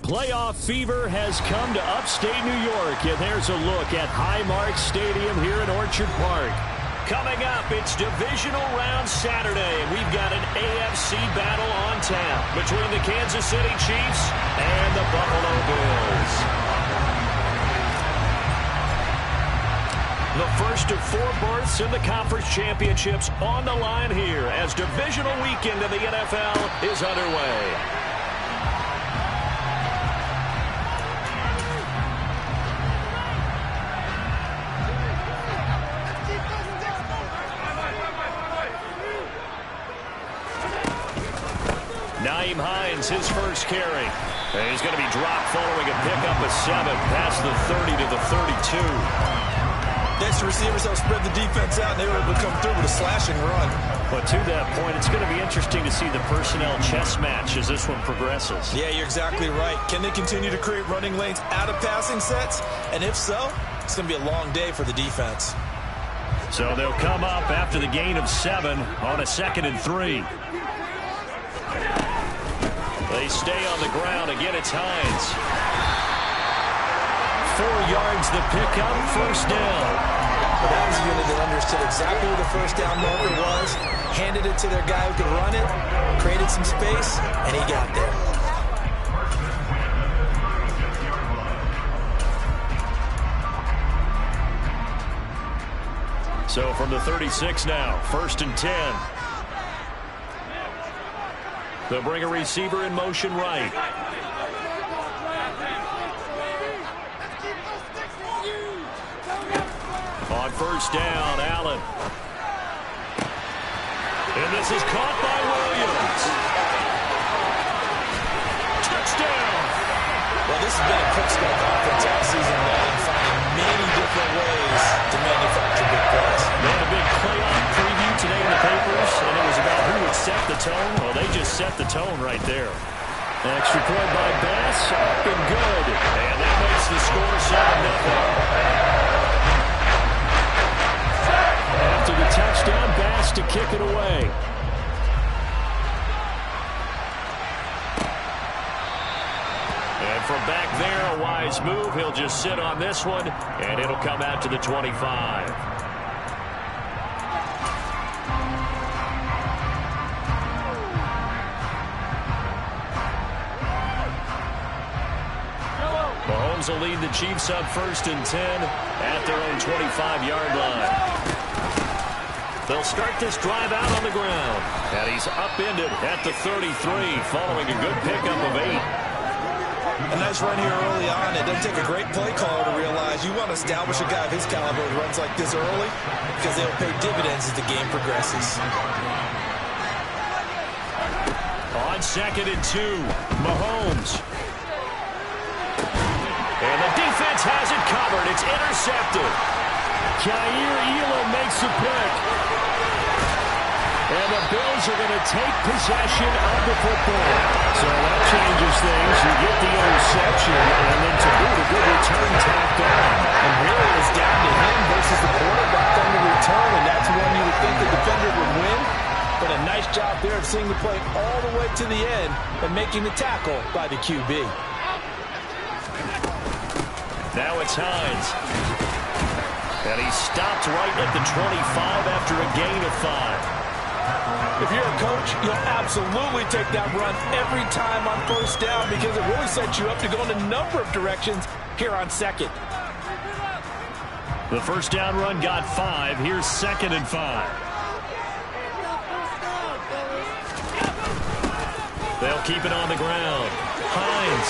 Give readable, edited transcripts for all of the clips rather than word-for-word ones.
Playoff fever has come to upstate New York, and there's a look at Highmark Stadium here in Orchard Park. Coming up, it's Divisional Round Saturday, and we've got an AFC battle on tap between the Kansas City Chiefs and the Buffalo Bills. The first of 4 berths in the conference championships on the line here as divisional weekend of the NFL is underway. Nyheim Hines, his first carry. And he's going to be dropped following a pickup of 7 past the 30 to the 32. Next receivers help spread the defense out, and they were able to come through with a slashing run. But to that point, it's going to be interesting to see the personnel chess match as this one progresses. Yeah, you're exactly right. Can they continue to create running lanes out of passing sets? And if so, it's going to be a long day for the defense. So they'll come up after the gain of 7 on a 2nd and 3. They stay on the ground. Again, it's Hines. 4 yards the pickup, first down. Well, that was a unit that understood exactly where the first down marker was, handed it to their guy who could run it, created some space, and he got there. So from the 36 now, 1st and 10. They'll bring a receiver in motion right. On first down, Allen. And this is caught by Williams. Touchdown. Well, this has been a quick-start offense all season long, finding many different ways to manufacture big plays. They had a big playoff preview today in the papers, and it was about who would set the tone. Well, they just set the tone right there. Extra point by Bass, up and good. And that makes the score 7-0. After the touchdown, Bass to kick it away. And from back there, a wise move. He'll just sit on this one, and it'll come out to the 25. Mahomes will lead the Chiefs up 1st and 10 at their own 25-yard line. They'll start this drive out on the ground. And he's upended at the 33 following a good pickup of 8. A nice run here early on. It doesn't take a great play caller to realize you want to establish a guy of his caliber who runs like this early because they'll pay dividends as the game progresses. On 2nd and 2, Mahomes. And the defense has it covered. It's intercepted. Jair Elam makes the pick. And the Bills are going to take possession of the football. So that changes things. You get the interception, and then to boot, a good return tacked on. And really it's down to him versus the quarterback on the return, and that's one you would think the defender would win. But a nice job there of seeing the play all the way to the end and making the tackle by the QB. Now it's Hines. And he stopped right at the 25 after a gain of 5. If you're a coach, you'll absolutely take that run every time on first down because it really sets you up to go in a number of directions here on 2nd. The first down run got 5. Here's 2nd and 5. They'll keep it on the ground. Hines.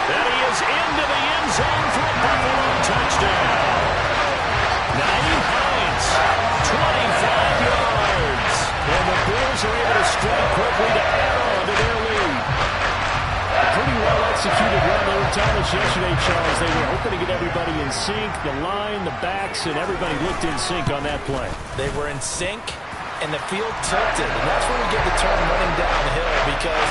And he is into the end zone for a Buffalo touchdown. Nyheim Hines, 25 yards. And the Bills are able to strike quickly to add on to their lead. A pretty well-executed run. They were telling us yesterday, Charles, they were hoping to get everybody in sync, the line, the backs, and everybody looked in sync on that play. They were in sync, and the field tilted. And that's when we get the turn running downhill because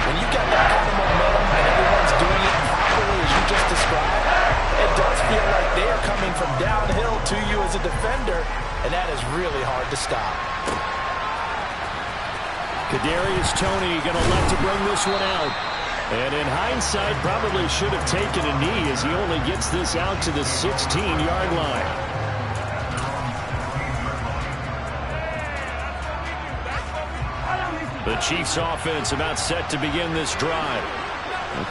when you got that kind of momentum and everyone's doing it properly as you just described, it does feel like they are coming from downhill to you as a defender, and that is really hard to stop. Kadarius Toney going to elect to bring this one out. And in hindsight, probably should have taken a knee as he only gets this out to the 16-yard line. The Chiefs offense about set to begin this drive.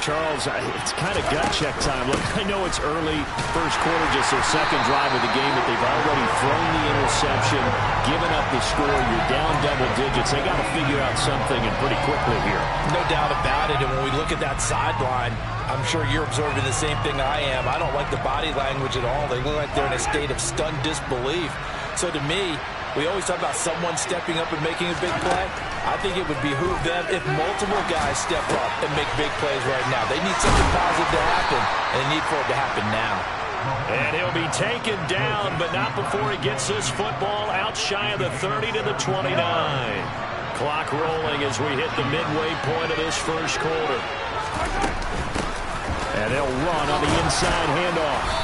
Charles, it's kind of gut check time. Look, I know it's early, first quarter, just their second drive of the game, but they've already thrown the interception, given up the score. You're down double digits. They got to figure out something, and pretty quickly here. No doubt about it. And when we look at that sideline, I'm sure you're observing the same thing I am. I don't like the body language at all. They look like they're in a state of stunned disbelief. So to me, we always talk about someone stepping up and making a big play. I think it would behoove them if multiple guys step up and make big plays right now. They need something positive to happen, and they need for it to happen now. And he'll be taken down, but not before he gets this football out shy of the 30 to the 29. Clock rolling as we hit the midway point of this first quarter. And they'll run on the inside handoff.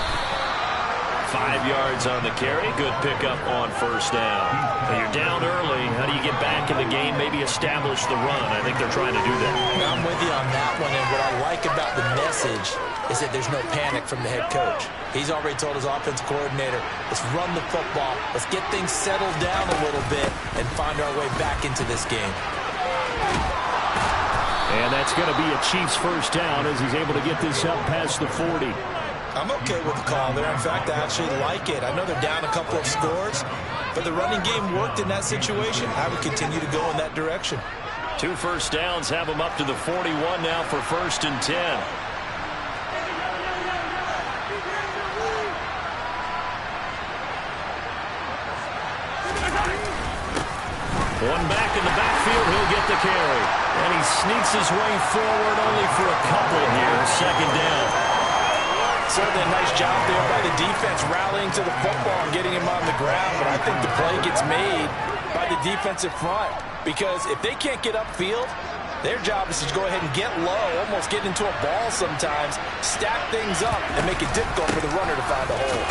5 yards on the carry. Good pickup on first down. So you're down early. How do you get back in the game? Maybe establish the run. I think they're trying to do that. I'm with you on that one. And what I like about the message is that there's no panic from the head coach. He's already told his offensive coordinator, let's run the football. Let's get things settled down a little bit and find our way back into this game. And that's going to be a Chiefs first down as he's able to get this up past the 40. I'm okay with the call there. In fact, I actually like it. I know they're down a couple of scores, but the running game worked in that situation. I would continue to go in that direction. 2 first downs have them up to the 41 now for 1st and 10. One back in the backfield, he'll get the carry. And he sneaks his way forward only for a couple here. 2nd down. Certainly a nice job there by the defense rallying to the football and getting him on the ground. But I think the play gets made by the defensive front because if they can't get upfield, their job is to go ahead and get low, almost get into a ball sometimes, stack things up, and make it difficult for the runner to find a hole.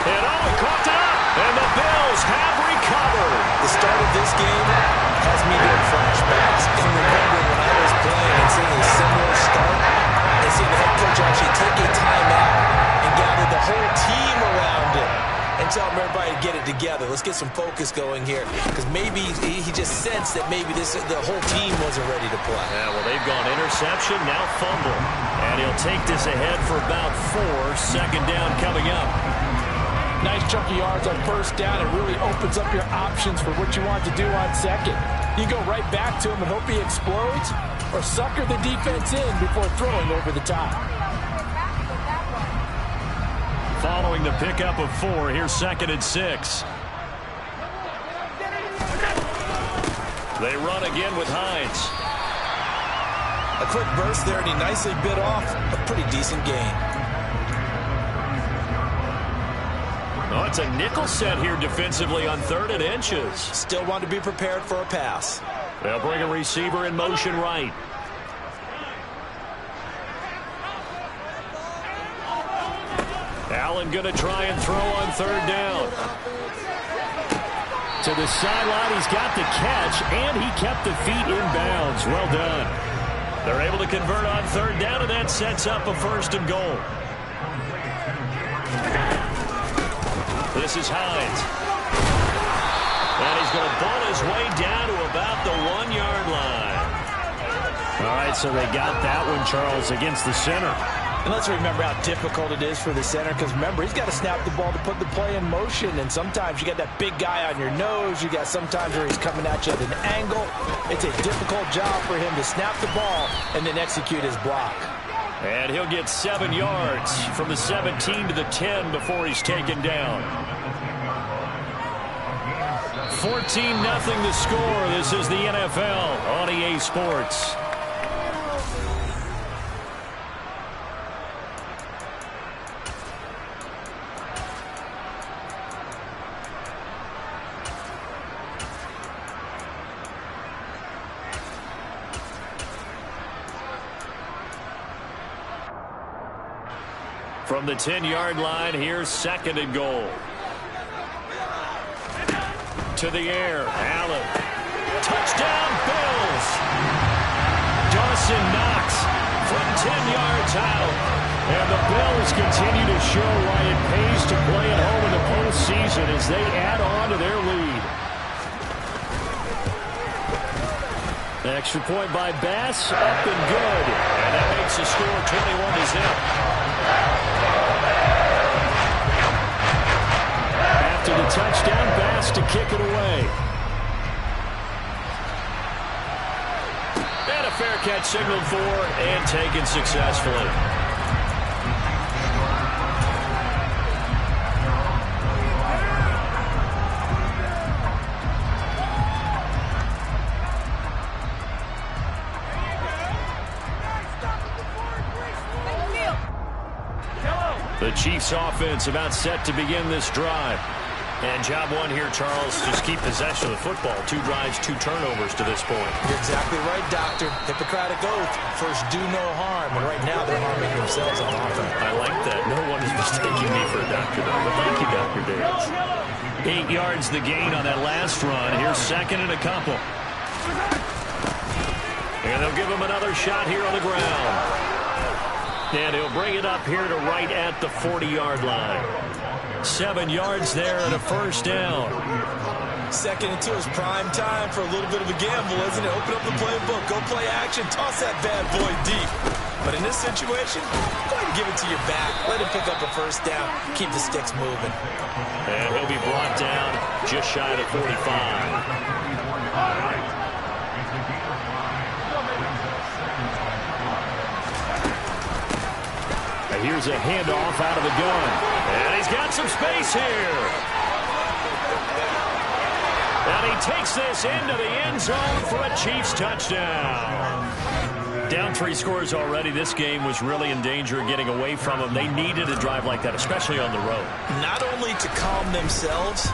And he caught up, and the Bills have recovered. The start of this game has me doing flashbacks and remembering when I was playing and seeing a similar start and seeing the head coach actually take a timeout and gather the whole team around him and tell everybody to get it together. Let's get some focus going here because maybe he just sensed that maybe the whole team wasn't ready to play. Yeah, well, they've gone interception, now fumble. And he'll take this ahead for about 4. 2nd down coming up. Nice chunky yards on first down. It really opens up your options for what you want to do on second. You go right back to him and hope he explodes or sucker the defense in before throwing over the top. Following the pickup of 4, here's 2nd and 6. They run again with Hines. A quick burst there, and he nicely bit off a pretty decent gain. Oh, it's a nickel set here defensively on 3rd and inches. Still want to be prepared for a pass. They'll bring a receiver in motion right. Allen going to try and throw on 3rd down. To the sideline, he's got the catch, and he kept the feet in bounds. Well done. They're able to convert on 3rd down, and that sets up a 1st and goal. This is Hines. And he's going to ball his way down to about the 1-yard line. All right, so they got that one, Charles, against the center. And let's remember how difficult it is for the center because, remember, he's got to snap the ball to put the play in motion. And sometimes you got that big guy on your nose. You got sometimes where he's coming at you at an angle. It's a difficult job for him to snap the ball and then execute his block. And he'll get 7 yards from the 17 to the 10 before he's taken down. 14-0 the score. This is the NFL on EA Sports. From the 10-yard line, here's 2nd and goal. To the air, Allen. Touchdown, Bills! Dawson Knox from 10 yards out. And the Bills continue to show why it pays to play at home in the postseason as they add on to their lead. Extra point by Bass, up and good. And that makes the score 21-0. After the touchdown, Bass to kick it away. And a fair catch signaled for and taken successfully. The Chiefs offense about set to begin this drive. And job one here, Charles, just keep possession of the football. 2 drives, 2 turnovers to this point. You're exactly right, Doctor. Hippocratic oath. First, do no harm. And right now, they're harming themselves on offense. I like that. No one is mistaking me for a doctor, though. But thank you, Dr. Dales. 8 yards the gain on that last run. Here's second and a couple. And they'll give him another shot here on the ground. And he'll bring it up here to right at the 40-yard line. 7 yards there and a first down. 2nd and 2 is prime time for a little bit of a gamble, isn't it? Open up the playbook, go play action, toss that bad boy deep. But in this situation, go ahead and give it to your back. Let him pick up a first down. Keep the sticks moving. And he'll be brought down just shy of the 45. Here's a handoff out of the gun. And he's got some space here. And he takes this into the end zone for a Chiefs touchdown. Down 3 scores already. This game was really in danger of getting away from them. They needed a drive like that, especially on the road. Not only to calm themselves,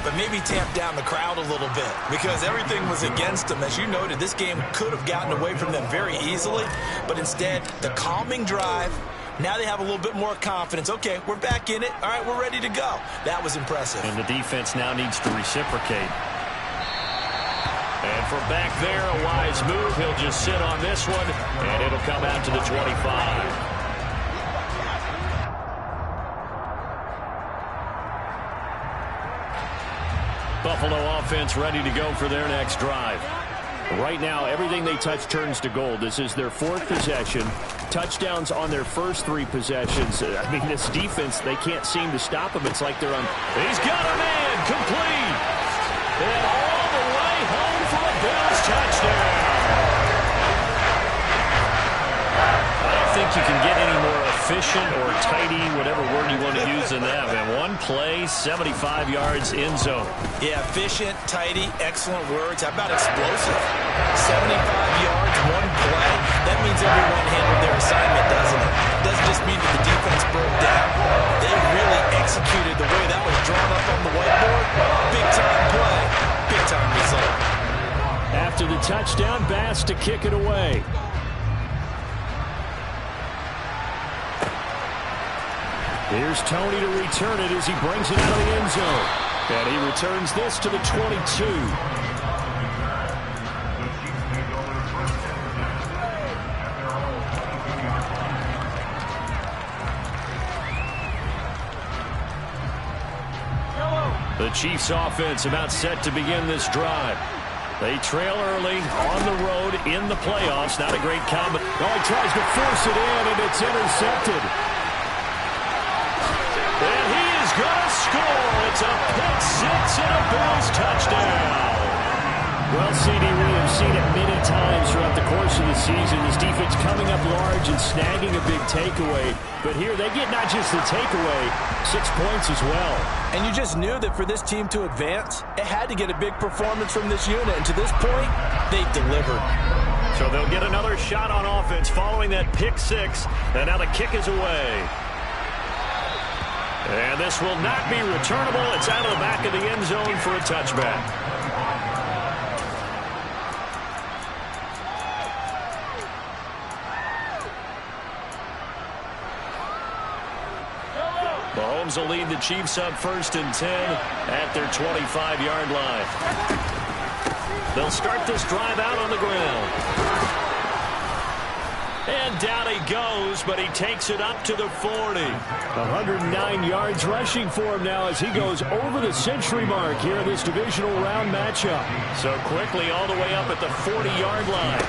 but maybe tamp down the crowd a little bit because everything was against them. As you noted, this game could have gotten away from them very easily, but instead, the calming drive. Now they have a little bit more confidence. Okay, we're back in it. All right, we're ready to go. That was impressive. And the defense now needs to reciprocate. And from back there, a wise move. He'll just sit on this one, and it'll come out to the 25. Buffalo offense ready to go for their next drive. Right now, everything they touch turns to gold. This is their 4th possession. Touchdowns on their first 3 possessions. I mean, this defense, they can't seem to stop them. It's like they're on. He's got a man complete. And all the way home for a Bills touchdown. I don't think you can get any more efficient or tidy, whatever word you want to use in that. Man, 1 play, 75 yards, end zone. Yeah, efficient, tidy, excellent words. How about explosive? 75 yards, 1 play. That means everyone handled their assignment, doesn't it? Doesn't just mean that the defense broke down. They really executed the way that was drawn up on the whiteboard. Big-time play, big-time result. After the touchdown, Bass to kick it away. Here's Tony to return it as he brings it out of the end zone. And he returns this to the 22. The Chiefs offense about set to begin this drive. They trail early on the road in the playoffs. Not a great combo. Oh, he tries to force it in, and it's intercepted. And he is going to score. It's a pick 6 and a Bills touchdown. Well, CD, we have seen it many times throughout the course of the season. This defense coming up large and snagging a big takeaway. But here they get not just the takeaway, 6 points as well. And you just knew that for this team to advance, it had to get a big performance from this unit. And to this point, they've delivered. So they'll get another shot on offense following that pick 6. And now the kick is away. And this will not be returnable. It's out of the back of the end zone for a touchback. Mahomes will lead the Chiefs up 1st and 10 at their 25-yard line. They'll start this drive out on the ground. And down he goes, but he takes it up to the 40. 109 yards rushing for him now as he goes over the century mark here in this divisional round matchup. So quickly all the way up at the 40-yard line.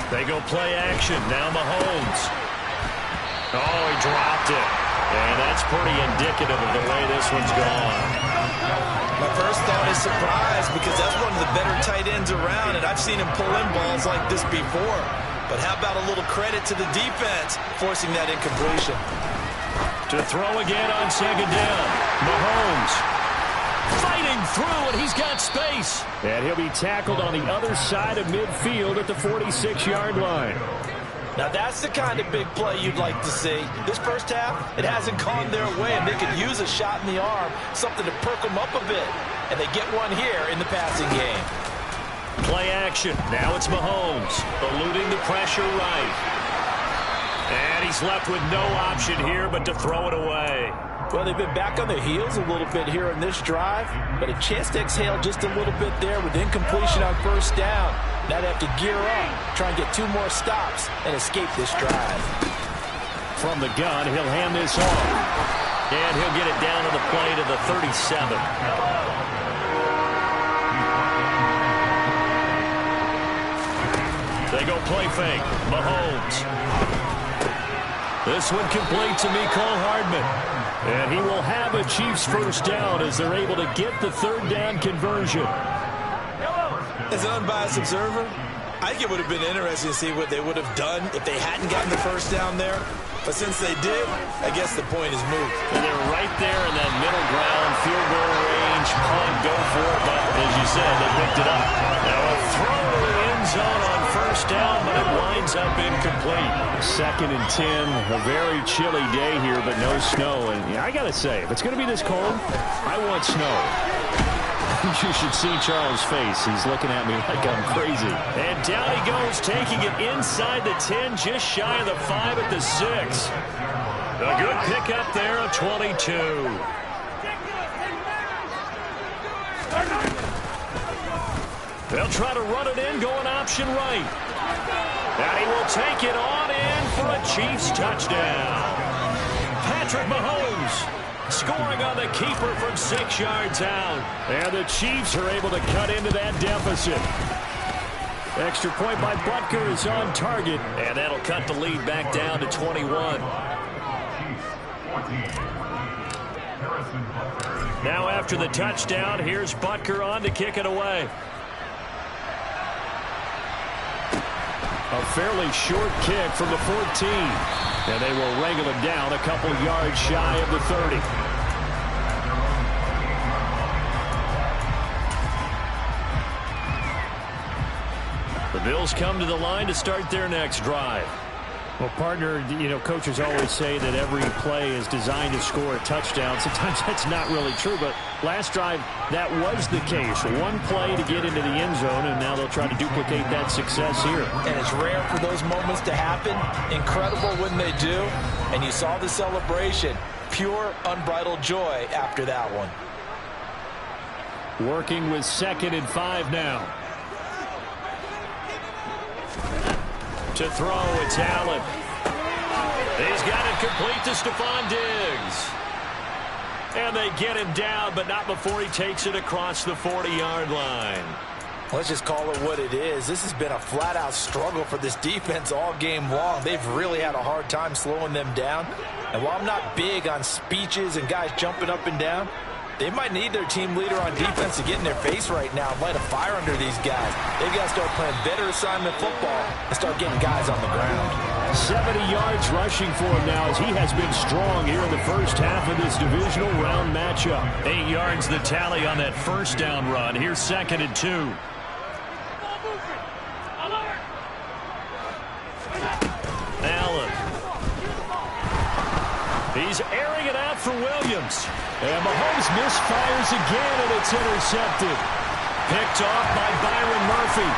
They go play action. Now Mahomes. Oh, he dropped it. And that's pretty indicative of the way this one's gone. My first thought is surprise because that's one of the better tight ends around, and I've seen him pull in balls like this before. But how about a little credit to the defense forcing that incompletion? To throw again on second down. Mahomes fighting through, and he's got space. And he'll be tackled on the other side of midfield at the 46-yard line. Now that's the kind of big play you'd like to see. This first half, it hasn't gone their way, and they could use a shot in the arm, something to perk them up a bit. And they get one here in the passing game. Play action. Now it's Mahomes eluding the pressure right. And he's left with no option here but to throw it away. Well, they've been back on their heels a little bit here in this drive, but a chance to exhale just a little bit there with incompletion on first down. Now they have to gear up, try and get 2 more stops, and escape this drive. From the gun, he'll hand this off. And he'll get it down to the play to the 37. They go play fake. Mahomes. This one complete to Mecole Hardman. And he will have a Chiefs first down as they're able to get the third down conversion. As an unbiased observer, I think it would have been interesting to see what they would have done if they hadn't gotten the first down there. But since they did, I guess the point is moot. And they're right there in that middle ground, field goal range, punt, go for it. But as you said, they picked it up. Now a throw to the end zone on first down, but it winds up incomplete. 2nd and 10, a very chilly day here, but no snow. And yeah, I got to say, if it's going to be this cold, I want snow. You should see Charles' face. He's looking at me like I'm crazy. And down he goes, taking it inside the 10, just shy of the 5 at the 6. A good pickup there, a 22. They'll try to run it in, going option right. And he will take it on in for a Chiefs touchdown. Patrick Mahomes scoring on the keeper from 6 yards out. And the Chiefs are able to cut into that deficit. Extra point by Butker is on target. And that'll cut the lead back down to 21. Now after the touchdown, here's Butker on to kick it away. A fairly short kick from the 14. And they will wrangle him down a couple yards shy of the 30. The Bills come to the line to start their next drive. Well, partner, you know, coaches always say that every play is designed to score a touchdown. Sometimes that's not really true, but last drive, that was the case. One play to get into the end zone, and now they'll try to duplicate that success here. And it's rare for those moments to happen. Incredible when they do. And you saw the celebration. Pure, unbridled joy after that one. Working with 2nd and 5 now. To throw, it's Allen. He's got it complete to Stephon Diggs. And they get him down, but not before he takes it across the 40-yard line. Let's just call it what it is. This has been a flat-out struggle for this defense all game long. They've really had a hard time slowing them down. And while I'm not big on speeches and guys jumping up and down, they might need their team leader on defense to get in their face right now and light a fire under these guys. They've got to start playing better assignment football and start getting guys on the ground. 70 yards rushing for him now as he has been strong here in the first half of this divisional round matchup. 8 yards the tally on that first down run. Here's 2nd and 2. Allen. He's airing it out for Williams. And Mahomes misfires again, and it's intercepted. Picked off by Byron Murphy.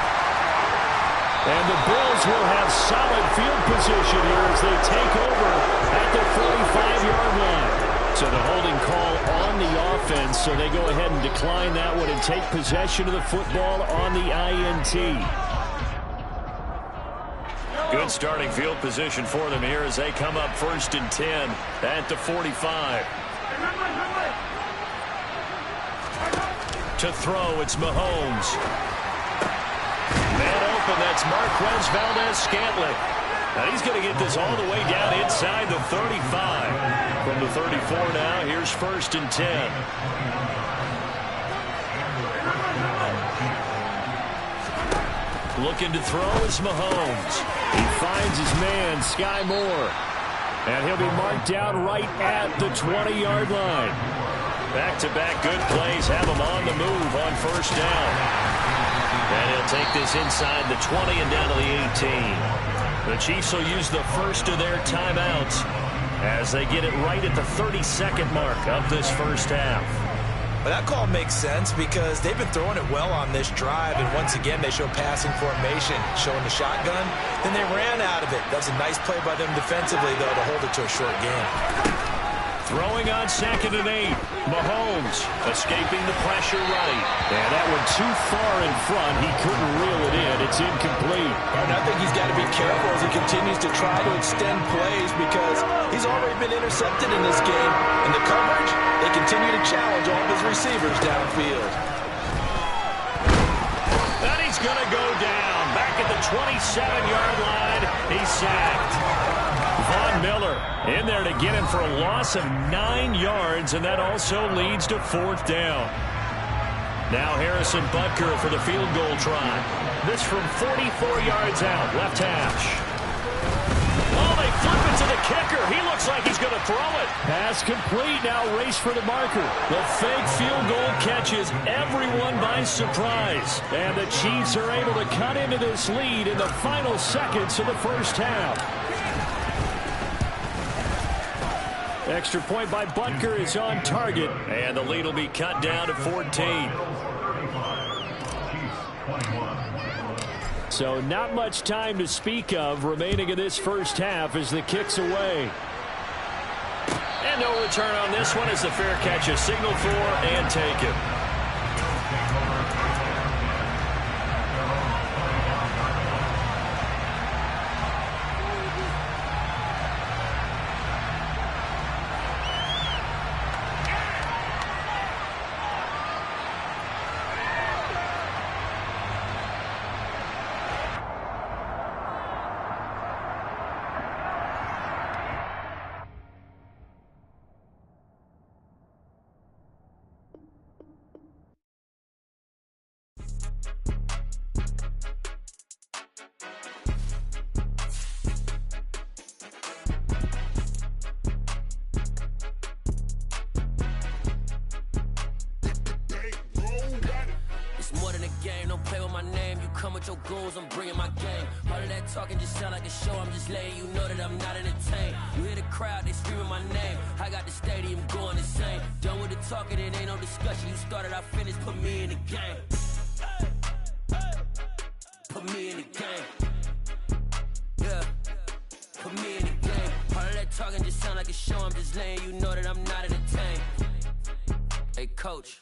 And the Bills will have solid field position here as they take over at the 45-yard line. So the holding call on the offense, so they go ahead and decline that one and take possession of the football on the INT. Good starting field position for them here as they come up 1st and 10 at the 45. To throw, it's Mahomes. Man open, that's Marquez Valdez-Scantling. And he's going to get this all the way down inside the 35. From the 34 now, here's 1st and 10. Looking to throw is Mahomes. He finds his man, Sky Moore. And he'll be marked down right at the 20-yard line. Back-to-back good plays have him on the move on 1st down. And he'll take this inside the 20 and down to the 18. The Chiefs will use the first of their timeouts as they get it right at the 32nd mark of this first half. But that call makes sense because they've been throwing it well on this drive, and once again they show passing formation, showing the shotgun. Then they ran out of it. That was a nice play by them defensively, though, to hold it to a short game. Throwing on 2nd and 8. Mahomes escaping the pressure right. And that one too far in front. He couldn't reel it in. It's incomplete. And I think he's got to be careful as he continues to try to extend plays because he's already been intercepted in this game. And the coverage, they continue to challenge all of his receivers downfield. And he's going to go down. Back at the 27-yard line. He's sacked. Von Miller in there to get him for a loss of 9 yards, and that also leads to 4th down. Now Harrison Butker for the field goal try. This from 44 yards out, left hash. Oh, they flip it to the kicker. He looks like he's going to throw it. Pass complete. Now race for the marker. The fake field goal catches everyone by surprise. And the Chiefs are able to cut into this lead in the final seconds of the first half. Extra point by Butker is on target. And the lead will be cut down to 14. So not much time to speak of remaining in this first half as the kick's away. And no return on this one as the fair catch is signaled for and taken. Your goals, I'm bringing my game. All of that talking just sound like a show. I'm just letting you know that I'm not entertained. You hear the crowd, they screaming my name. I got the stadium going insane. Done with the talking, it ain't no discussion. You started, I finished, put me in the game. Put me in the game. Yeah, put me in the game. All of that talking just sound like a show. I'm just letting you know that I'm not entertained. Hey, coach.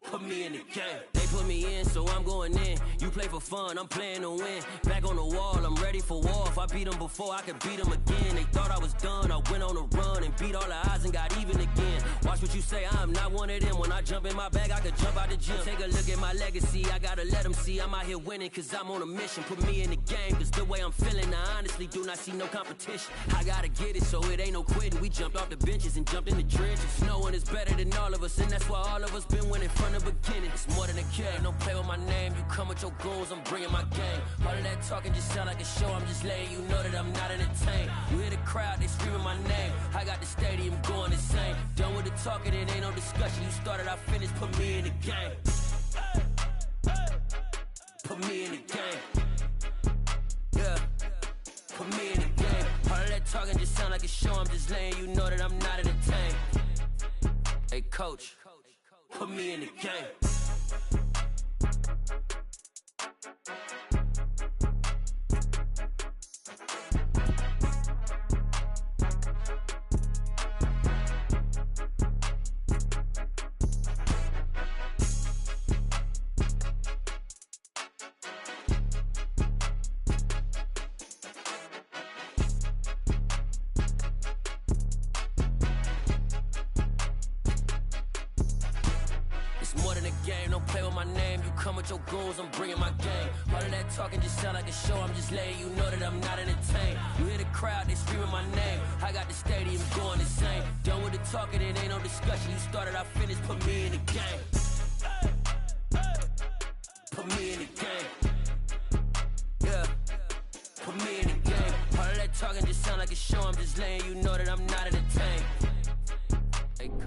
Put me in the game. They put me in, so I'm going in. You play for fun, I'm playing to win. Back on the wall, I'm ready for war. If I beat them before, I could beat them again. They thought I was done, I went on a run and beat all the odds and got even again. Watch what you say, I'm not one of them. When I jump in my bag, I could jump out the gym. Take a look at my legacy, I gotta let them see I'm out here winning, cause I'm on a mission. Put me in the game, cause the way I'm feeling, I honestly do not see no competition. I gotta get it, so it ain't no quitting. We jumped off the benches and jumped in the trenches. No one is better than all of us, and that's why all of us been winning from the beginning. It's more than a game, don't play with my name. You come with your goons, I'm bringing my game. All of that talking just sound like a show. I'm just letting you know that I'm not entertained. You hear the crowd, they screaming my name. I got the stadium going insane. Done with the talking, it ain't no discussion. You started, I finished, put me in the game. Put me in the game. Yeah, put me in the game. All of that talking just sound like a show. I'm just letting you know that I'm not entertained. Hey, coach, put me in the game. It's more than a game, don't play with my name. You come with your goons, I'm bringing my game. All of that talking just sound like a show, I'm just letting you know that I'm not entertained. You hear the crowd, they screaming my name. I got the stadium going insane. Done with the talking, it ain't no discussion. You started, I finished, put me in the game. Put me in the game. Yeah, put me in the game. All of that talking just sound like a show, I'm just letting you know that I'm not entertained.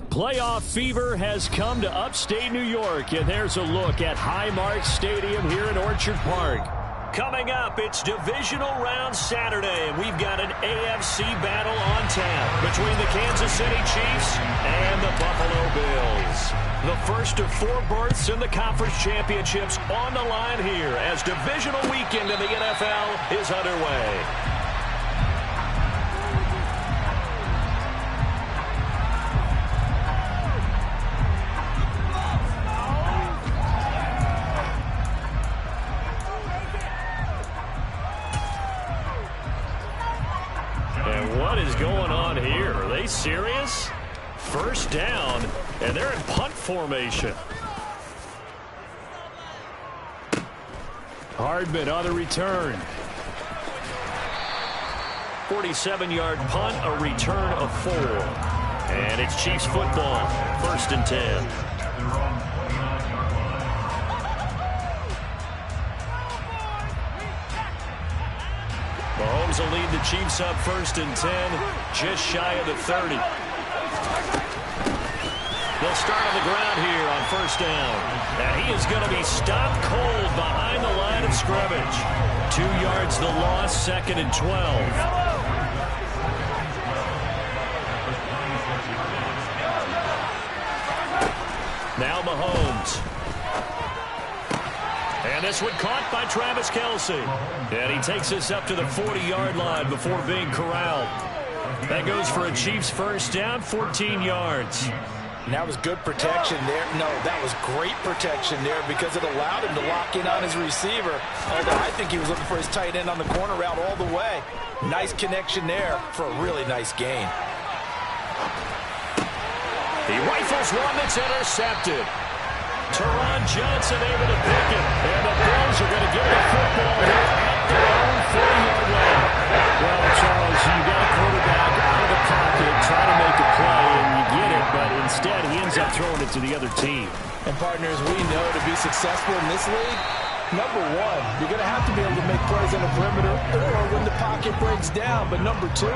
Playoff fever has come to upstate New York, and there's a look at Highmark Stadium here in Orchard Park. Coming up, it's divisional round Saturday, and we've got an AFC battle on tap between the Kansas City Chiefs and the Buffalo Bills. The first of 4 berths in the conference championships on the line here as divisional weekend in the NFL is underway. What is going on here? Are they serious? First down, and they're in punt formation. Hardman on the return. 47-yard punt, a return of 4. And it's Chiefs football, 1st and 10. Mahomes will lead the Chiefs up 1st and 10, just shy of the 30. They'll start on the ground here on 1st down. And he is going to be stopped cold behind the line of scrimmage. 2 yards the loss, 2nd and 12. Now Mahomes. And this one caught by Travis Kelce. And he takes us up to the 40-yard line before being corralled. That goes for a Chiefs first down, 14 yards. And that was good protection there. No, that was great protection there because it allowed him to lock in on his receiver. Although I think he was looking for his tight end on the corner route all the way. Nice connection there for a really nice gain. He rifles one that's intercepted. Teron Johnson able to pick it. And the Bills are going to get the football here at their own 40-yard line. Well, Charles, you got a quarterback out of the pocket trying to make a play, and you get it, but instead he ends up throwing it to the other team. And partners, we know to be successful in this league, number one, you're going to have to be able to make plays on the perimeter or when the pocket breaks down. But number two,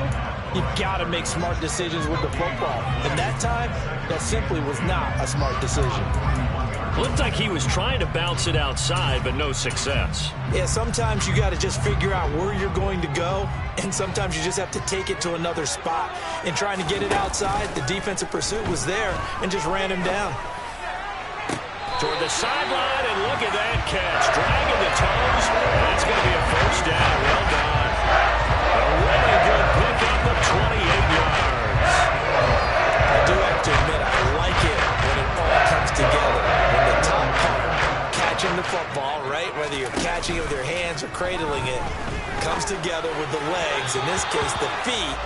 you've got to make smart decisions with the football. And that time, that simply was not a smart decision. Looked like he was trying to bounce it outside, but no success. Yeah, sometimes you got to just figure out where you're going to go, and sometimes you just have to take it to another spot. In trying to get it outside, the defensive pursuit was there and just ran him down. Toward the sideline, and look at that catch. Dragging the toes. That's going to be a first down. Well done. A really good pickup of 28 yards. I do have to admit, I like it when it all comes together. When the top part, catching the football, right, whether you're catching it with your hands or cradling it, comes together with the legs, in this case the feet,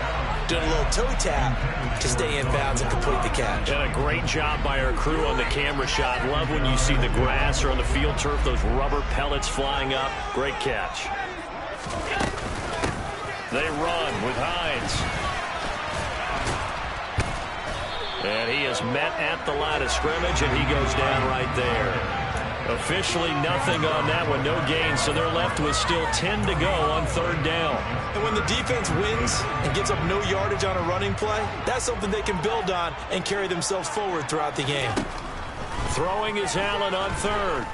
doing a little toe tap to stay in bounds and complete the catch. And a great job by our crew on the camera shot. Love when you see the grass or on the field turf, those rubber pellets flying up. Great catch. They run with Hines. And he is met at the line of scrimmage, and he goes down right there. Officially nothing on that one, no gain, so they're left with still 10 to go on 3rd down. And when the defense wins and gives up no yardage on a running play, that's something they can build on and carry themselves forward throughout the game. Throwing is Allen on 3rd.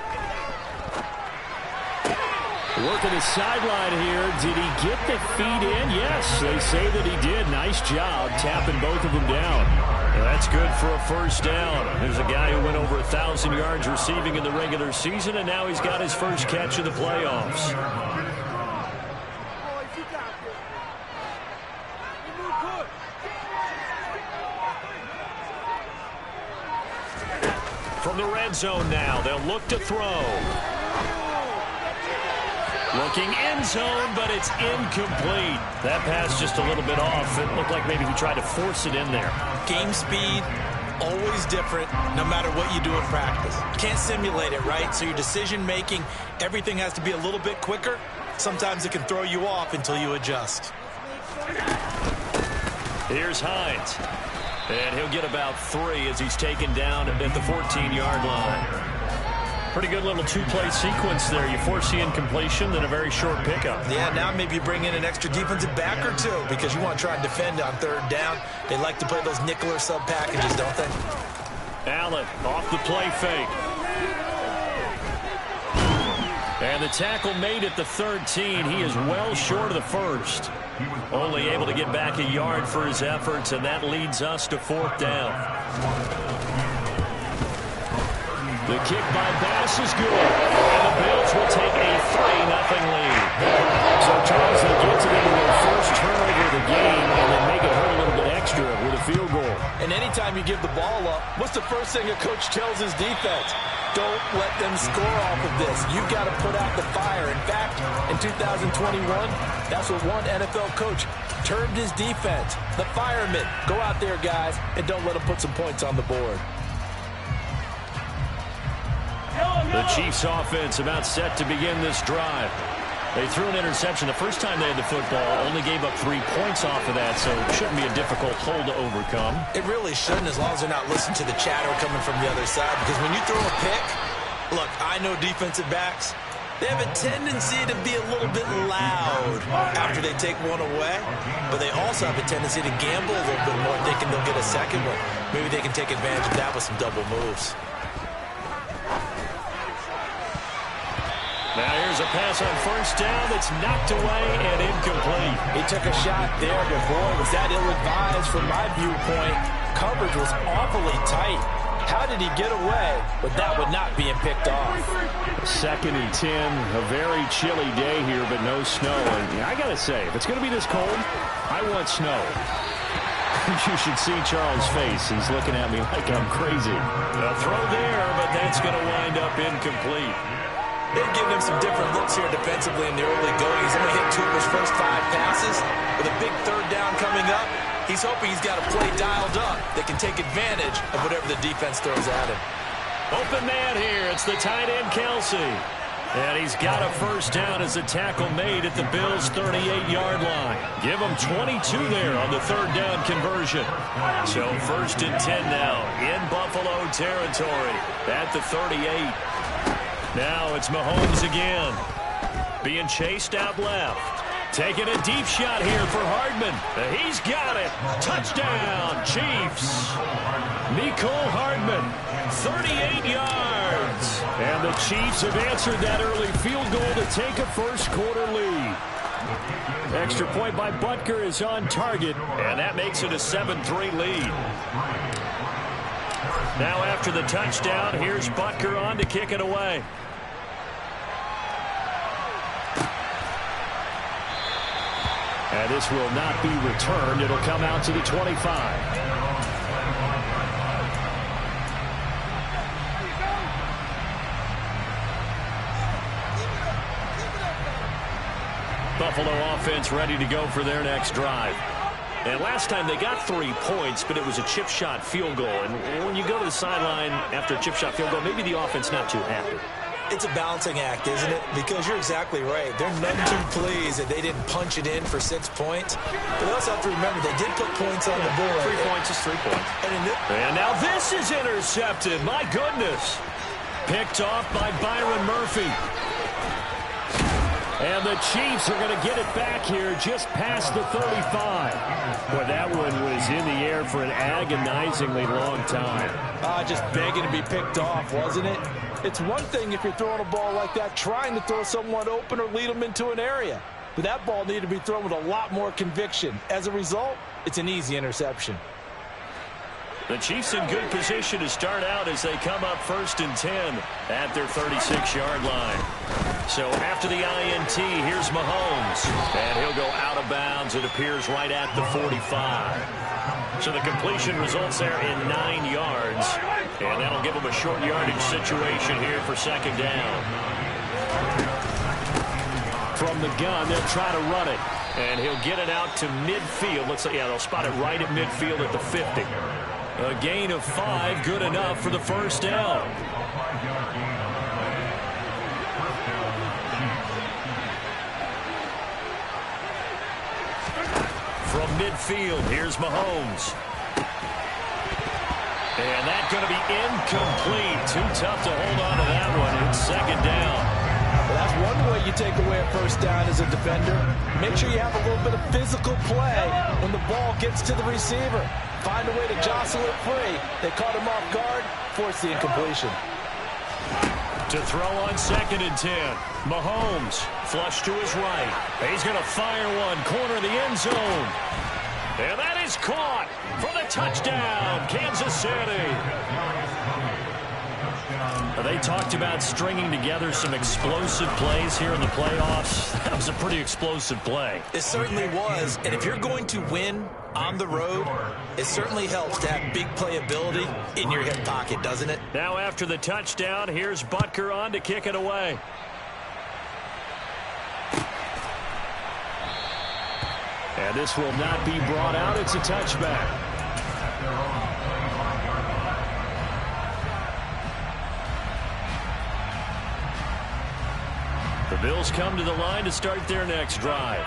Working the sideline here. Did he get the feet in? Yes, they say that he did. Nice job tapping both of them down. And that's good for a first down. There's a guy who went over 1,000 yards receiving in the regular season, and now he's got his first catch of the playoffs. From the red zone now, they'll look to throw. Looking end zone, but it's incomplete. That pass just a little bit off. It looked like maybe he tried to force it in there. Game speed, always different no matter what you do in practice. You can't simulate it, right? So your decision-making, everything has to be a little bit quicker. Sometimes it can throw you off until you adjust. Here's Hines. And he'll get about 3 as he's taken down at the 14-yard line. Pretty good little two-play sequence there. You force the incompletion, then a very short pickup. Yeah, now maybe you bring in an extra defensive back or two because you want to try and defend on third down. They like to play those nickel or sub packages, don't they? Allen off the play fake. And the tackle made at the 13. He is well short of the first. Only able to get back a yard for his efforts, and that leads us to 4th down. The kick by Bass is good, and the Bills will take a 3-0 lead. So, Charles, they get to their first turnover of the game and then make it hurt a little bit extra with a field goal. And anytime you give the ball up, what's the first thing a coach tells his defense? Don't let them score off of this. You've got to put out the fire. In fact, in 2021, that's what one NFL coach termed his defense. The firemen. Go out there, guys, and don't let them put some points on the board. The Chiefs offense about set to begin this drive. They threw an interception the first time they had the football, only gave up 3 points off of that, so it shouldn't be a difficult hole to overcome. It really shouldn't, as long as they're not listening to the chatter coming from the other side, because when you throw a pick, look, I know defensive backs, they have a tendency to be a little bit loud after they take one away, but they also have a tendency to gamble a little bit more, thinking they'll get a second one. Maybe they can take advantage of that with some double moves. Now here's a pass on first down that's knocked away and incomplete. He took a shot there, but boy, was that ill-advised from my viewpoint. Coverage was awfully tight. How did he get away with that one not being picked off? 2nd and 10, a very chilly day here, but no snow. And I got to say, if it's going to be this cold, I want snow. You should see Charles' face. He's looking at me like I'm crazy. A throw there, but that's going to wind up incomplete. They've given him some different looks here defensively in the early going. He's only hit 2 of his first 5 passes. With a big 3rd down coming up, he's hoping he's got a play dialed up that can take advantage of whatever the defense throws at him. Open man here. It's the tight end, Kelsey. And he's got a first down as the tackle made at the Bills' 38-yard line. Give him 22 there on the 3rd down conversion. So 1st and 10 now in Buffalo territory at the 38. Now it's Mahomes again. Being chased out left. Taking a deep shot here for Hardman. He's got it. Touchdown, Chiefs. Mecole Hardman, 38 yards. And the Chiefs have answered that early field goal to take a first-quarter lead. Extra point by Butker is on target. And that makes it a 7-3 lead. Now after the touchdown, here's Butker on to kick it away. And this will not be returned. It'll come out to the 25. Buffalo offense ready to go for their next drive. And last time they got 3 points, but it was a chip shot field goal. And when you go to the sideline after a chip shot field goal, maybe the offense not too happy. It's a balancing act, isn't it? Because you're exactly right. They're none too pleased that they didn't punch it in for 6 points. But they also have to remember they did put points on the board. 3 points is 3 points. And now this is intercepted. My goodness. Picked off by Byron Murphy. And the Chiefs are going to get it back here just past the 35. Boy, that one was in the air for an agonizingly long time. Just begging to be picked off, wasn't it? It's one thing if you're throwing a ball like that, trying to throw someone open or lead them into an area. But that ball needed to be thrown with a lot more conviction. As a result, it's an easy interception. The Chiefs in good position to start out as they come up 1st and 10 at their 36-yard line. So after the INT, here's Mahomes. And he'll go out of bounds, it appears, right at the 45. So the completion results there in 9 yards. And that'll give them a short yardage situation here for 2nd down. From the gun, they'll try to run it. And he'll get it out to midfield. Let's say, yeah, they'll spot it right at midfield at the 50. A gain of 5, good enough for the first down. From midfield, here's Mahomes. And that's going to be incomplete. Too tough to hold on to that one. It's second down. Well, that's one way you take away a first down as a defender. Make sure you have a little bit of physical play when the ball gets to the receiver. Find a way to jostle it free. They caught him off guard, force the incompletion. To throw on 2nd and 10. Mahomes, flush to his right. He's going to fire one, corner of the end zone. And that is caught for the touchdown, Kansas City. They talked about stringing together some explosive plays here in the playoffs. That was a pretty explosive play. It certainly was. And if you're going to win on the road, it certainly helps to have big playability in your hip pocket, doesn't it? Now after the touchdown, here's Butker on to kick it away. And this will not be brought out. It's a touchback. The Bills come to the line to start their next drive.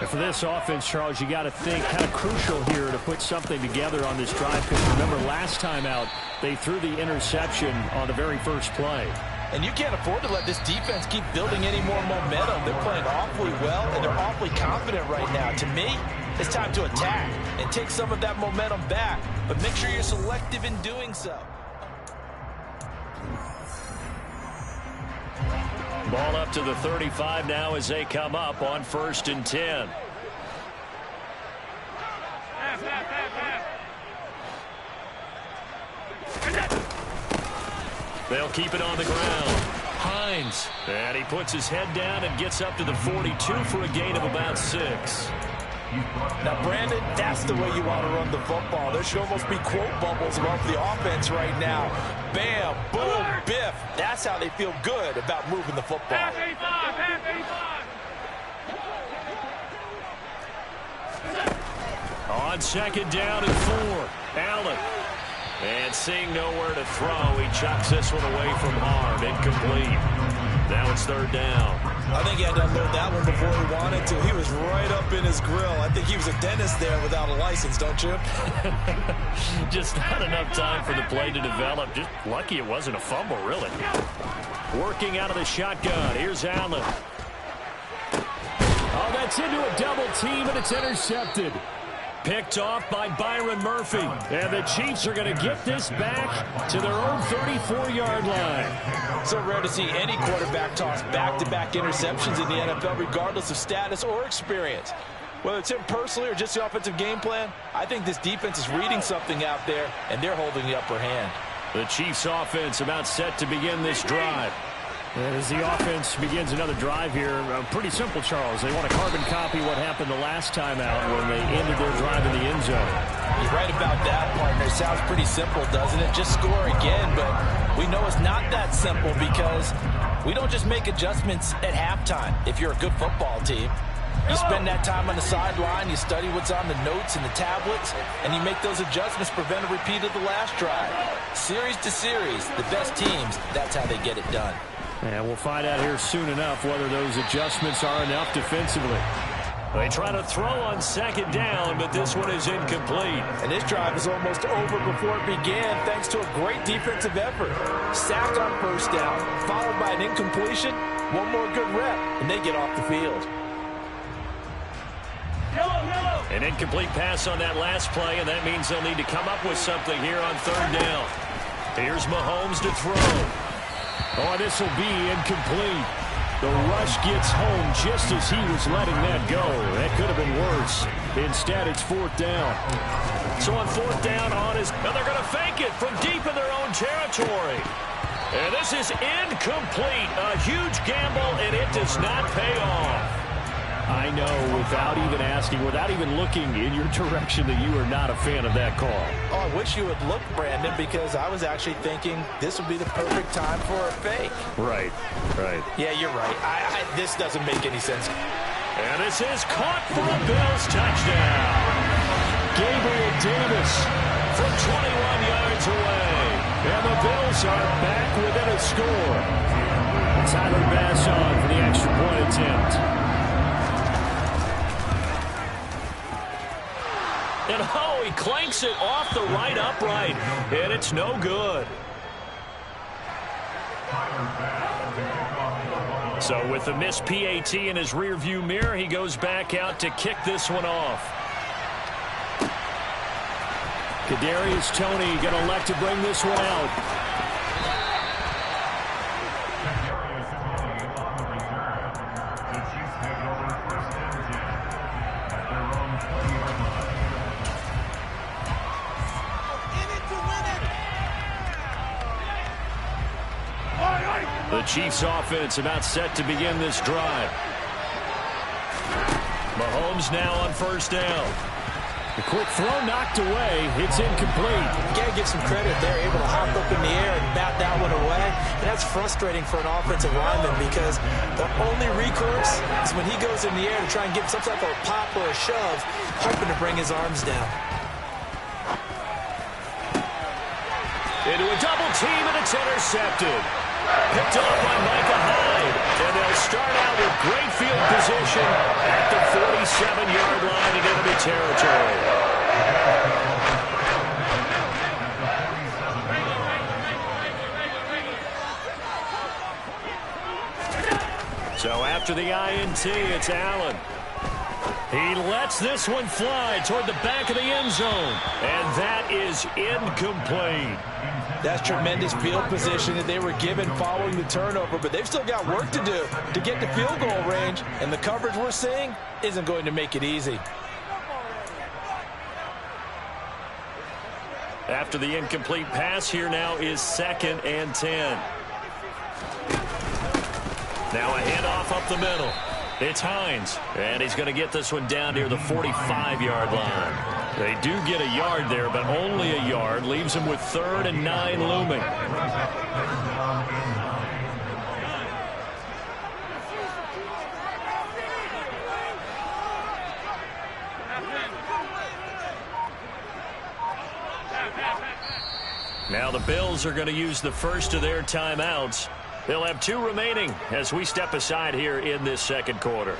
And for this offense, Charles, you got to think kind of crucial here to put something together on this drive. Because remember, last time out, they threw the interception on the very first play. And you can't afford to let this defense keep building any more momentum. They're playing awfully well, and they're awfully confident right now. To me, it's time to attack and take some of that momentum back. But make sure you're selective in doing so. Ball up to the 35 now as they come up on 1st and 10. They'll keep it on the ground. Hines. And he puts his head down and gets up to the 42 for a gain of about 6. Now, Brandon, that's the way you want to run the football. There should almost be quote bubbles above the offense right now. Bam, boom, biff. That's how they feel good about moving the football. On 2nd down and 4. Allen. And seeing nowhere to throw, he chucks this one away from harm. Incomplete. Now it's 3rd down. I think he had to unload that one before he wanted to. He was right up in his grill. I think he was a dentist there without a license, don't you? Just not enough time for the play to develop. Just lucky it wasn't a fumble, really. Working out of the shotgun. Here's Allen. Oh, that's into a double team, and it's intercepted. Picked off by Byron Murphy. And the Chiefs are going to get this back to their own 34-yard line. So rare to see any quarterback toss back-to-back interceptions in the NFL, regardless of status or experience. Whether it's him personally or just the offensive game plan, I think this defense is reading something out there, and they're holding the upper hand. The Chiefs offense about set to begin this drive. And as the offense begins another drive here, pretty simple, Charles. They want to carbon copy what happened the last time out when they ended their drive in the end zone. You're right about that, partner. Sounds pretty simple, doesn't it? Just score again, but we know it's not that simple because we don't just make adjustments at halftime if you're a good football team. You spend that time on the sideline, you study what's on the notes and the tablets, and you make those adjustments, prevent a repeat of the last drive. Series to series, the best teams, that's how they get it done. And we'll find out here soon enough whether those adjustments are enough defensively. They try to throw on 2nd down, but this one is incomplete. And this drive is almost over before it began thanks to a great defensive effort. Sack on 1st down, followed by an incompletion, one more good rep, and they get off the field. An incomplete pass on that last play, and that means they'll need to come up with something here on 3rd down. Here's Mahomes to throw. Oh, this will be incomplete. The rush gets home just as he was letting that go. That could have been worse. Instead, it's 4th down. So on 4th down, and they're going to fake it from deep in their own territory. And this is incomplete. A huge gamble, and it does not pay off. I know, without even asking, without even looking in your direction, that you are not a fan of that call. Oh, I wish you would look, Brandon, because I was actually thinking this would be the perfect time for a fake. Right. Yeah, you're right. This doesn't make any sense. And this is caught for a Bills touchdown. Gabriel Davis from 21 yards away. And the Bills are back within a score. Tyler Bass on for the extra point attempt. And oh, he clanks it off the right upright. And it's no good. So with the missed PAT in his rearview mirror, he goes back out to kick this one off. Kadarius Toney going to elect to bring this one out. The Chiefs offense about set to begin this drive. Mahomes now on first down. The quick throw knocked away. It's incomplete. You got to give some credit. They're able to hop up in the air and bat that one away. And that's frustrating for an offensive lineman because the only recourse is when he goes in the air to try and get some type of pop or a shove, hoping to bring his arms down. Into a double team, and it's intercepted. Picked off by Micah Hyde. And they'll start out with great field position at the 47-yard line in enemy territory. So after the INT, it's Allen. He lets this one fly toward the back of the end zone. And that is incomplete. That's tremendous field position that they were given following the turnover, but they've still got work to do to get to field goal range, and the coverage we're seeing isn't going to make it easy. After the incomplete pass, here now is 2nd and 10. Now a handoff up the middle. It's Hines, and he's going to get this one down near the 45-yard line. They do get a yard there, but only a yard. Leaves him with 3rd and 9 looming. Now the Bills are going to use the first of their timeouts. They'll have 2 remaining as we step aside here in this second quarter.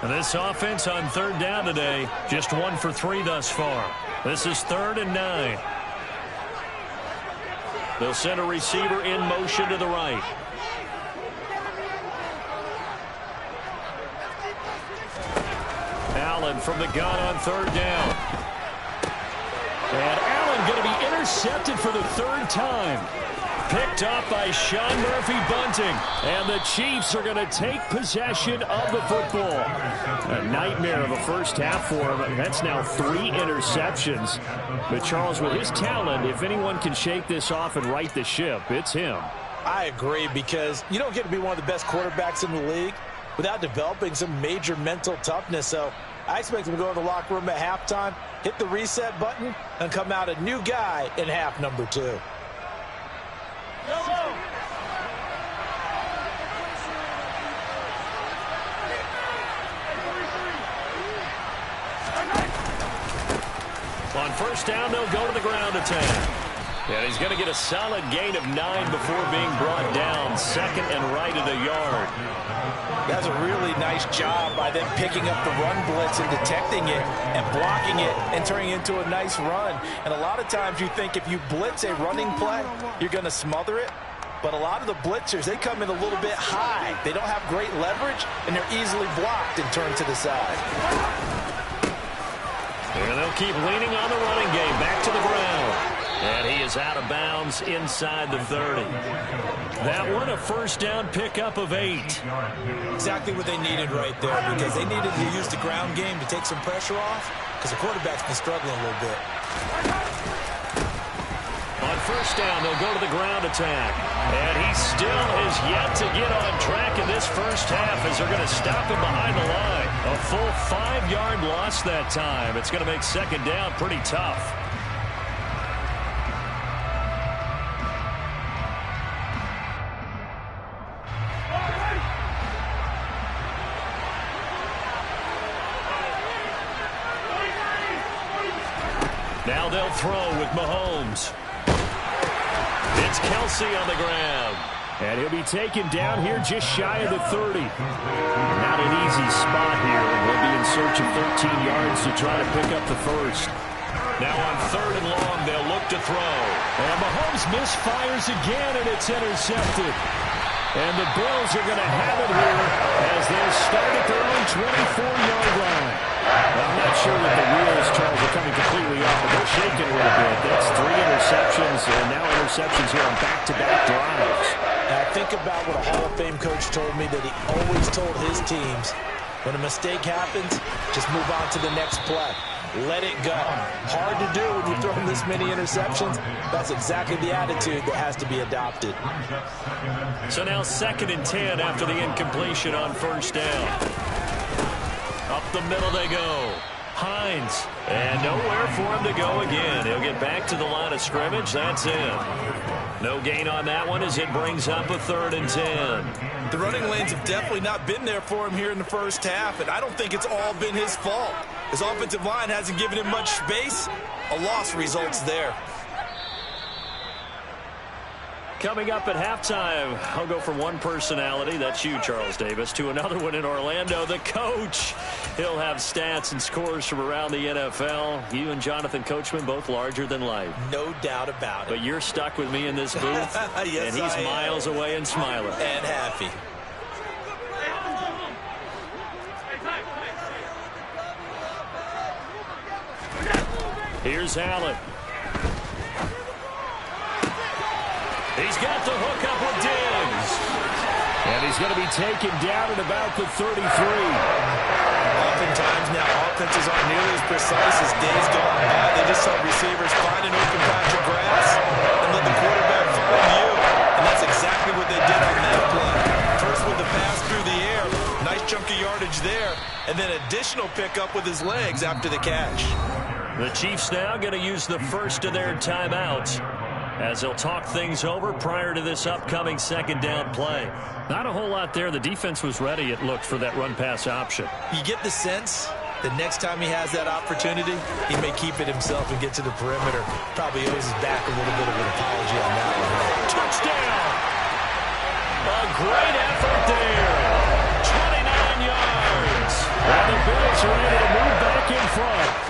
And this offense on 3rd down today, just 1 for 3 thus far. This is 3rd and 9. They'll send a receiver in motion to the right. Allen from the gun on 3rd down. And Allen going to be intercepted for the 3rd time. Picked up by Sean Murphy-Bunting. And the Chiefs are going to take possession of the football. A nightmare of a first half for him. That's now 3 interceptions. But Charles, with his talent, if anyone can shake this off and right the ship, it's him. I agree, because you don't get to be one of the best quarterbacks in the league without developing some major mental toughness. So I expect him to go in the locker room at halftime, hit the reset button, and come out a new guy in half number 2. On first down, they'll go to the ground attack. And he's going to get a solid gain of 9 before being brought down. 2nd and right at a yard. That's a really nice job by them picking up the run blitz and detecting it and blocking it and turning it into a nice run. And a lot of times you think if you blitz a running play, you're going to smother it. But a lot of the blitzers, they come in a little bit high. They don't have great leverage, and they're easily blocked and turned to the side. And they'll keep leaning on the running game. Back to the ground. And he is out of bounds inside the 30. That one, a first down pickup of 8. Exactly what they needed right there, because they needed to use the ground game to take some pressure off, because the quarterback's been struggling a little bit. On first down, they'll go to the ground attack. And he still has yet to get on track in this first half as they're going to stop him behind the line. A full 5-yard loss that time. It's going to make 2nd down pretty tough. Now they'll throw with Mahomes. It's Kelsey on the ground. And he'll be taken down here just shy of the 30. Not an easy spot here. They'll be in search of 13 yards to try to pick up the first. Now on 3rd and long, they'll look to throw. And Mahomes misfires again, and it's intercepted. And the Bills are going to have it here as they start at their own 24-yard line. I'm not sure that the wheels, Charles, are coming completely off, but they're shaking a little bit. That's 3 interceptions, and now interceptions here on back-to-back drives. Now think about what a Hall of Fame coach told me, that he always told his teams, when a mistake happens, just move on to the next play. Let it go. Hard to do when you throw this many interceptions. That's exactly the attitude that has to be adopted. So now 2nd and 10 after the incompletion on 1st down. Up the middle they go. Hines. And nowhere for him to go again. He'll get back to the line of scrimmage. That's in. No gain on that one as it brings up a 3rd and 10. The running lanes have definitely not been there for him here in the first half, and I don't think it's all been his fault. His offensive line hasn't given him much space. A loss results there. Coming up at halftime, I'll go from one personality, that's you, Charles Davis, to another one in Orlando, the coach. He'll have stats and scores from around the NFL. You and Jonathan Coachman, both larger than life. No doubt about it. But you're stuck with me in this booth, yes, and he's miles away and smiling. And happy. Here's Allen. He's got the hook up with Diggs. And he's going to be taken down at about the 33. Oftentimes now, offenses aren't nearly as precise as days gone by. They just saw receivers find an open patch of grass and let the quarterback find you. And that's exactly what they did on that play. First with the pass through the air, nice chunk of yardage there, and then additional pickup with his legs after the catch. The Chiefs now going to use the first of their timeouts as they'll talk things over prior to this upcoming 2nd down play. Not a whole lot there. The defense was ready, it looked, for that run-pass option. You get the sense that next time he has that opportunity, he may keep it himself and get to the perimeter. Probably owes his back a little bit of an apology on that one. Touchdown! A great effort there. 29 yards. And the Bills are able to move back in front.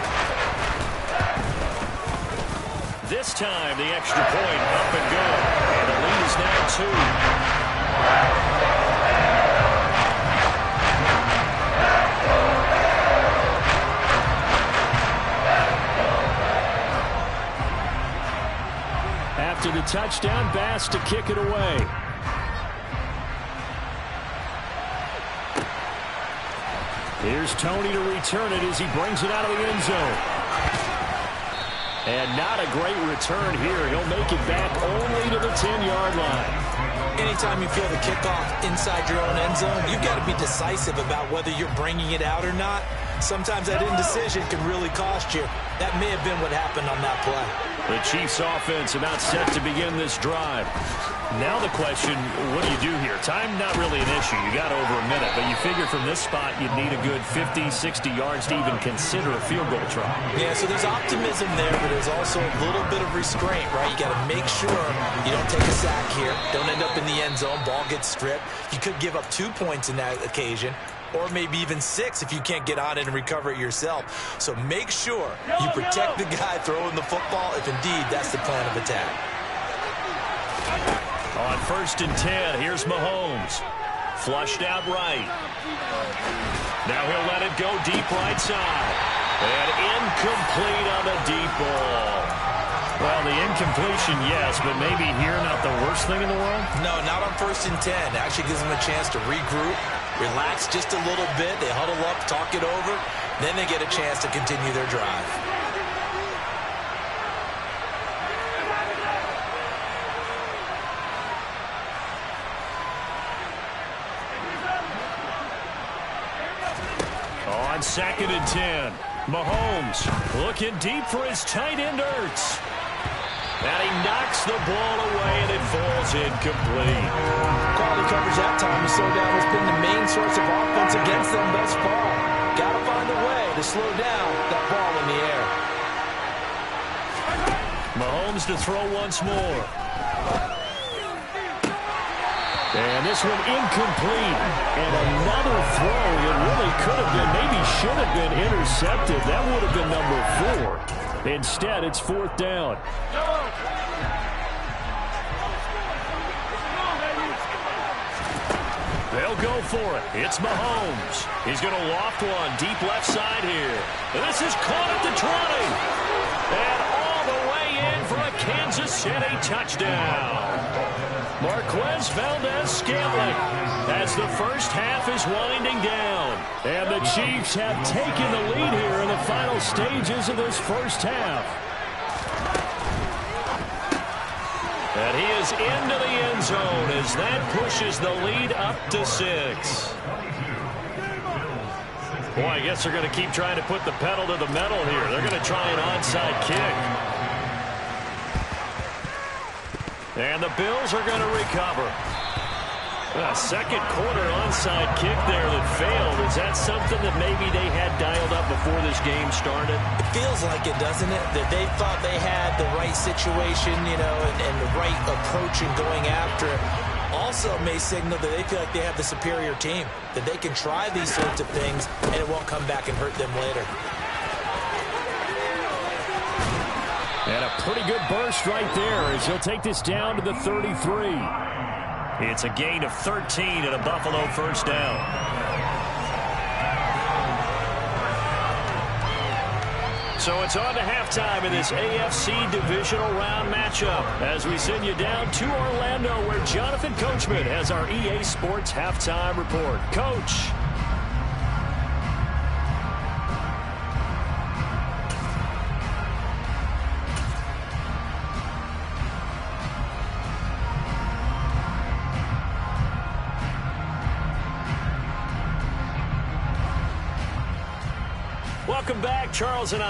This time, the extra point up and good. And the lead is now 2. After the touchdown, Bass to kick it away. Here's Tony to return it as he brings it out of the end zone. And not a great return here. He'll make it back only to the 10-yard line. Anytime you feel the kickoff inside your own end zone, you've got to be decisive about whether you're bringing it out or not. Sometimes that indecision can really cost you. That may have been what happened on that play. The Chiefs offense about set to begin this drive. Now the question, what do you do here? Time not really an issue. You got over a minute, but you figure from this spot you'd need a good 50, 60 yards to even consider a field goal try. Yeah, so there's optimism there, but there's also a little bit of restraint, right? You got to make sure you don't take a sack here. Don't end up in the end zone. Ball gets stripped. You could give up 2 points in that occasion, or maybe even 6 if you can't get on it and recover it yourself. So make sure you protect the guy throwing the football if indeed that's the plan of attack. On 1st and 10, here's Mahomes. Flushed out right. Now he'll let it go deep right side. And incomplete on the deep ball. Well, the incompletion, yes, but maybe here not the worst thing in the world? No, not on 1st and 10. Actually gives them a chance to regroup, relax just a little bit. They huddle up, talk it over. Then they get a chance to continue their drive. On 2nd and 10, Mahomes looking deep for his tight end Ertz. And he knocks the ball away, and it falls incomplete. Quality coverage that time to slow down has been the main source of offense against them thus far. Got to find a way to slow down that ball in the air. Mahomes to throw once more. And this one incomplete. And another throw. It really could have been, maybe should have been intercepted. That would have been number 4. Instead, it's 4th down. They'll go for it. It's Mahomes. He's going to loft one deep left side here. This is caught at the 20. And all the way in for a Kansas City touchdown. Marquez Valdez-Scantling as the first half is winding down. And the Chiefs have taken the lead here in the final stages of this first half. And he is into the end zone as that pushes the lead up to 6. Boy, I guess they're going to keep trying to put the pedal to the metal here. They're going to try an onside kick. And the Bills are going to recover. A second quarter onside kick there that failed. Is that something that maybe they had dialed up before this game started? It feels like it, doesn't it? That they thought they had the right situation, you know, and the right approach in going after it. Also may signal that they feel like they have the superior team, that they can try these sorts of things and it won't come back and hurt them later. And a pretty good burst right there as he'll take this down to the 33. It's a gain of 13 and a Buffalo first down. So it's on to halftime in this AFC divisional round matchup as we send you down to Orlando where Jonathan Coachman has our EA Sports halftime report. Coach. Welcome back, Charles and I.